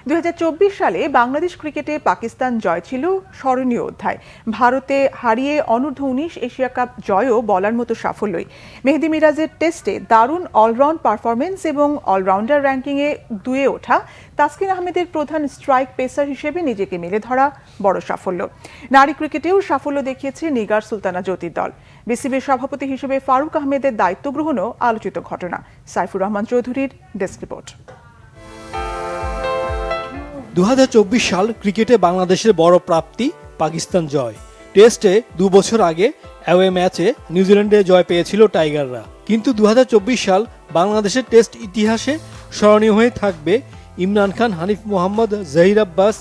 2024 সালে বাংলাদেশ ক্রিকেটে পাকিস্তান জয় ছিল স্মরণীয় অধ্যায়। ভারতে হারিয়ে অনূর্ধ্ব-19 এশিয়া কাপ জয়ও বলার মতো সাফল্যই। মেহেদী মিরাজের টেস্টে দারুণ অলরাউন্ড পারফরমেন্স এবং অলরাউন্ডার র্যাঙ্কিংয়ে 2-এ ওঠা তাসকিন আহমেদের প্রধান স্ট্রাইক পেসার হিসেবে নিজেকে মেলে ধরা বড় সাফল্য। নারী ক্রিকেটেও সাফল্য দেখিয়েছে নিগার সুলতানা জ্যোতির দল। বিসিবির সভাপতি হিসেবে ফারুক আহমেদের দায়িত্ব গ্রহণও আলোচিত ঘটনা। সাইফুর রহমান চৌধুরীর ডেস্ক রিপোর্ট। 2024 সাল ক্রিকেটে বাংলাদেশের বড় প্রাপ্তি পাকিস্তান জয়। টেস্টে 2 বছর আগে অ্যাওয়ে ম্যাচে নিউজিল্যান্ডে জয় পেয়েছিল টাইগাররা। কিন্তু 2024 সাল বাংলাদেশের টেস্ট ইতিহাসে স্মরণীয় হয়ে থাকবে ইমরান খান, হানিফ মোহাম্মদ, জহির আব্বাস,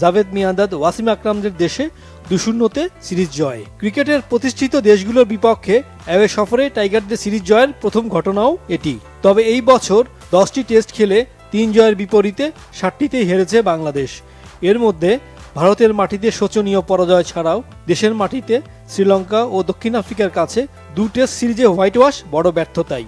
জাভেদ মিয়াঁদাদ, ওয়াসিম আকরামদের দেশে 2-0-তে সিরিজ জয়। ক্রিকেটের প্রতিষ্ঠিত দেশগুলোর বিপক্ষে অ্যাওয়ে সফরে টাইগারদের সিরিজ জয়ের প্রথম ঘটনাও এটি। তবে এই বছর 10টি টেস্ট খেলে 3 জয়ের বিপরীতে 7টিতেই হেরেছে বাংলাদেশ। এর মধ্যে ভারতের মাটিতে শোচনীয় পরাজয় ছাড়াও দেশের মাটিতে শ্রীলঙ্কা ও দক্ষিণ আফ্রিকার কাছে 2 টেস্ট সিরিজে হোয়াইট ওয়াশ বড় ব্যর্থতাই।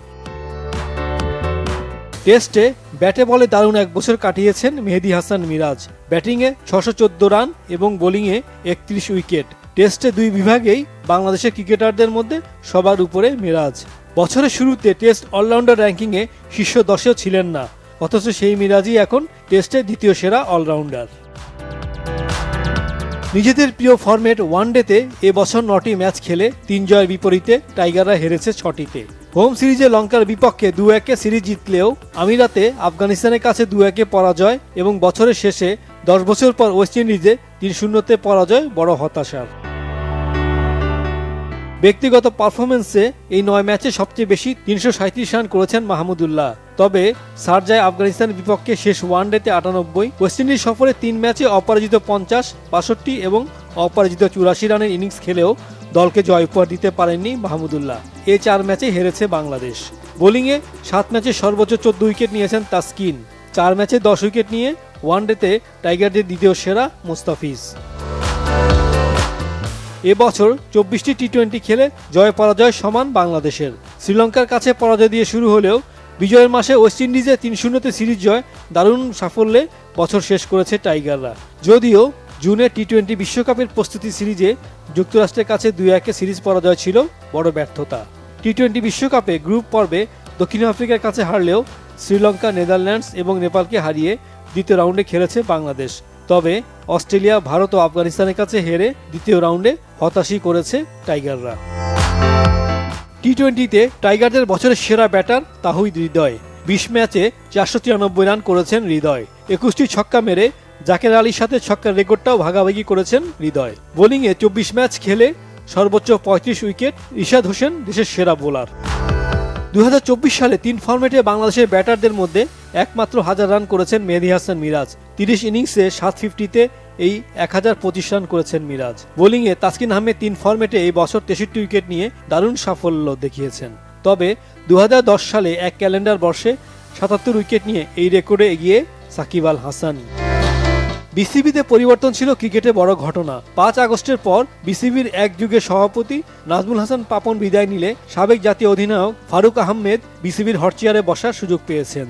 টেস্টে ব্যাটে বলে দারুণ 1 বছর কাটিয়েছেন মেহেদী হাসান মিরাজ। ব্যাটিংয়ে 614 রান এবং বোলিংয়ে 31 উইকেট। টেস্টে 2 বিভাগেই বাংলাদেশের ক্রিকেটারদের মধ্যে সবার উপরে মিরাজ। বছরের শুরুতে টেস্ট অলরাউন্ডার র্যাঙ্কিংয়ে শীর্ষ 10এও ছিলেন না, অথচ সেই মিরাজই এখন টেস্টে দ্বিতীয় সেরা অলরাউন্ডার। নিজেদের প্রিয় ফরম্যাট ওয়ানডেতে এবছর 9টি ম্যাচ খেলে 3 জয়ের বিপরীতে টাইগাররা হেরেছে 6টিতে। হোম সিরিজে লঙ্কার বিপক্ষে 2-1-এ সিরিজ জিতলেও আমিরাতে আফগানিস্তানের কাছে 2-1-এ পরাজয় এবং বছরের শেষে 10 বছর পর ওয়েস্ট ইন্ডিজে 3-0-তে পরাজয় বড় হতাশার। ব্যক্তিগত পারফরমেন্সে এই 9 ম্যাচে সবচেয়ে বেশি 337 রান করেছেন মাহমুদুল্লাহ। তবে শারজায় আফগানিস্তানের বিপক্ষে শেষ ওয়ানডেতে 98, ওয়েস্ট ইন্ডিজ সফরে 3 ম্যাচে অপরাজিত 50, 62 এবং অপরাজিত 84 রানের ইনিংস খেলেও দলকে জয় উপহার দিতে পারেননি মাহমুদুল্লাহ। এই 4 ম্যাচে হেরেছে বাংলাদেশ। বোলিংয়ে 7 ম্যাচে সর্বোচ্চ 14 উইকেট নিয়েছেন তাসকিন। 4 ম্যাচে 10 উইকেট নিয়ে ওয়ানডেতে টাইগারদের দ্বিতীয় সেরা মুস্তাফিজ। এবছর 24টি টি-20 খেলে জয় পরাজয় সমান বাংলাদেশের। শ্রীলঙ্কার কাছে পরাজয় দিয়ে শুরু হলেও বিজয়ের মাসে ওয়েস্ট ইন্ডিজে 3-0-তে সিরিজ জয় দারুণ সাফল্যে বছর শেষ করেছে টাইগাররা। যদিও জুনে টি-20 বিশ্বকাপের প্রস্তুতি সিরিজে যুক্তরাষ্ট্রের কাছে 2-1-এ সিরিজ পরাজয় ছিল বড় ব্যর্থতা। টি-20 বিশ্বকাপে গ্রুপ পর্বে দক্ষিণ আফ্রিকার কাছে হারলেও শ্রীলঙ্কা, নেদারল্যান্ডস এবং নেপালকে হারিয়ে দ্বিতীয় রাউন্ডে খেলেছে বাংলাদেশ। তবে অস্ট্রেলিয়া, ভারত ও আফগানিস্তানের কাছে হেরে দ্বিতীয় রাউন্ডে হতাশই করেছে টাইগাররা। টি-20তে টাইগারদের বছরের সেরা ব্যাটার তাহিদ হৃদয়। 20 ম্যাচে 493 রান করেছেন হৃদয়। 21টি ছক্কা মেরে জাকের আলীর সাথে ছক্কার রেকর্ডটাও ভাগাভাগি করেছেন হৃদয়। বোলিংয়ে 24 ম্যাচ খেলে সর্বোচ্চ 35 উইকেট। ইশাদ হোসেন দেশের সেরা বোলার। 2024 সালে 3 ফরম্যাটে বাংলাদেশের ব্যাটারদের মধ্যে একমাত্র 1000 রান করেছেন মেহেদী হাসান মিরাজ। 30 ইনিংসে 750-তে এই 1025 রান করেছেন মিরাজ। বোলিংয়ে তাসকিন আহমেদ 3 ফরম্যাটে এই বছর 63 উইকেট নিয়ে দারুণ সাফল্য দেখিয়েছেন। তবে 2010 সালে এক ক্যালেন্ডার বর্ষে 77 উইকেট নিয়ে এই রেকর্ডে এগিয়ে সাকিব আল হাসান। বিসিবিতে পরিবর্তন ছিল ক্রিকেটে বড় ঘটনা। 5 আগস্টের পর বিসিবির এক যুগের সভাপতি নাজমুল হাসান পাপন বিদায় নিলে সাবেক জাতীয় অধিনায়ক ফারুক আহমেদ বিসিবির হট চেয়ারে বসার সুযোগ পেয়েছেন।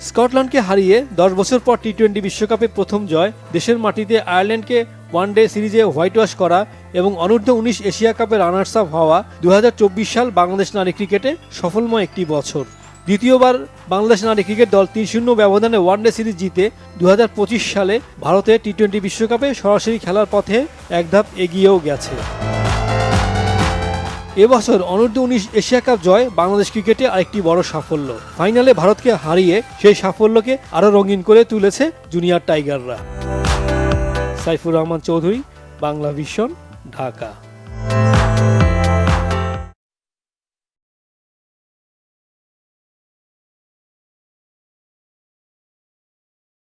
স্কটল্যান্ডকে হারিয়ে 10 বছর পর টি-20 বিশ্বকাপে প্রথম জয়, দেশের মাটিতে আয়ারল্যান্ডকে ওয়ানডে সিরিজে হোয়াইট ওয়াশ করা এবং অনূর্ধ্ব-19 এশিয়া কাপে রানার্স আপ হওয়া 2024 সাল বাংলাদেশ নারী ক্রিকেটে সফলময় একটি বছর। দ্বিতীয়বার বাংলাদেশ নারী ক্রিকেট দল 3-0 ব্যবধানে ওয়ানডে সিরিজ জিতে 2025 সালে ভারতে টি-20 বিশ্বকাপে সরাসরি খেলার পথে এক ধাপ এগিয়েও গেছে। এবছর অনূর্ধ্ব-19 এশিয়া কাপ জয় বাংলাদেশ ক্রিকেটে আরেকটি বড় সাফল্য। ফাইনালে ভারতকে হারিয়ে সেই সাফল্যকে আরও রঙিন করে তুলেছে জুনিয়র টাইগাররা। সাইফুর রহমান চৌধুরী, বাংলা ভিশন, ঢাকা।